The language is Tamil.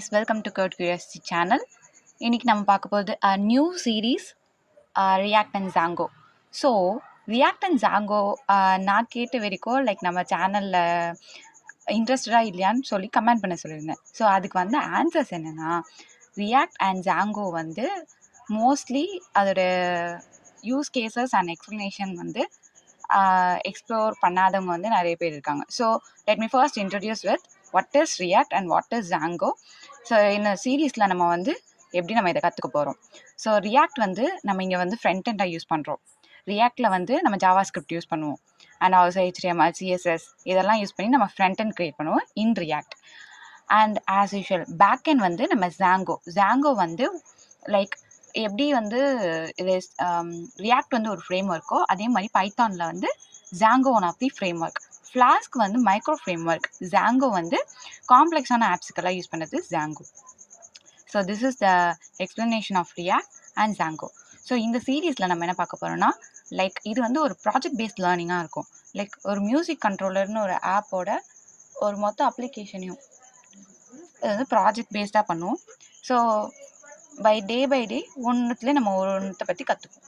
guys, welcome to Code Curiosity channel. இன்னைக்கு நம்ம பார்க்க போகிறது new series react and Django. So react and Django நான் கேட்ட வரைக்கும் லைக் நம்ம சேனலில் இன்ட்ரெஸ்டடாக இல்லையான்னு சொல்லி கமெண்ட் பண்ண சொல்லியிருந்தேன். ஸோ அதுக்கு வந்து ஆன்சர்ஸ் என்னென்னா, ரியாக்ட் அண்ட் ஜாங்கோ வந்து மோஸ்ட்லி அதோட யூஸ் கேசஸ் அண்ட் எக்ஸ்ப்ளனேஷன் வந்து எக்ஸ்ப்ளோர் பண்ணாதவங்க வந்து நிறைய பேர் இருக்காங்க. So let me first introduce with what is react and what is Django. So இந்த சீரீஸில் நம்ம வந்து எப்படி நம்ம இதை கற்றுக்க போகிறோம். ஸோ ரியாக்ட் வந்து நம்ம இங்கே வந்து ஃப்ரண்ட் எண்டாக யூஸ் பண்ணுறோம். ரியாக்டில் வந்து நம்ம ஜாவா ஸ்கிரிப்ட் யூஸ் பண்ணுவோம் அண்ட் ஆல்சோ HTML, CSS இதெல்லாம் யூஸ் பண்ணி நம்ம ஃப்ரண்ட் எண்ட் க்ரியேட் பண்ணுவோம் in React. And as usual back end வந்து நம்ம ஜாங்கோ வந்து லைக் எப்படி வந்து இது ரியாக்ட் வந்து ஒரு ஃப்ரேம் ஒர்க்கோ அதே மாதிரி பைத்தானில் வந்து Django one of the framework. Flask வந்து மைக்ரோ ஃப்ரேம் ஒர்க். ஜாங்கோ வந்து காம்ப்ளெக்ஸான ஆப்ஸுக்கெல்லாம் யூஸ் பண்ணுறது Django. So this is the explanation of React and Django. So இந்த சீரீஸில் நம்ம என்ன பார்க்க போகிறோம்னா, லைக் இது வந்து ஒரு ப்ராஜெக்ட் பேஸ்ட் லேர்னிங்காக இருக்கும். லைக் ஒரு மியூசிக் கண்ட்ரோலர்னு ஒரு ஆப்போட ஒரு மொத்த அப்ளிகேஷனையும் இது வந்து ப்ராஜெக்ட் பேஸ்டாக பண்ணுவோம். ஸோ பை டே ஒன்றுத்துலேயே நம்ம ஒன்றுத்தை பற்றி கற்றுப்போம்.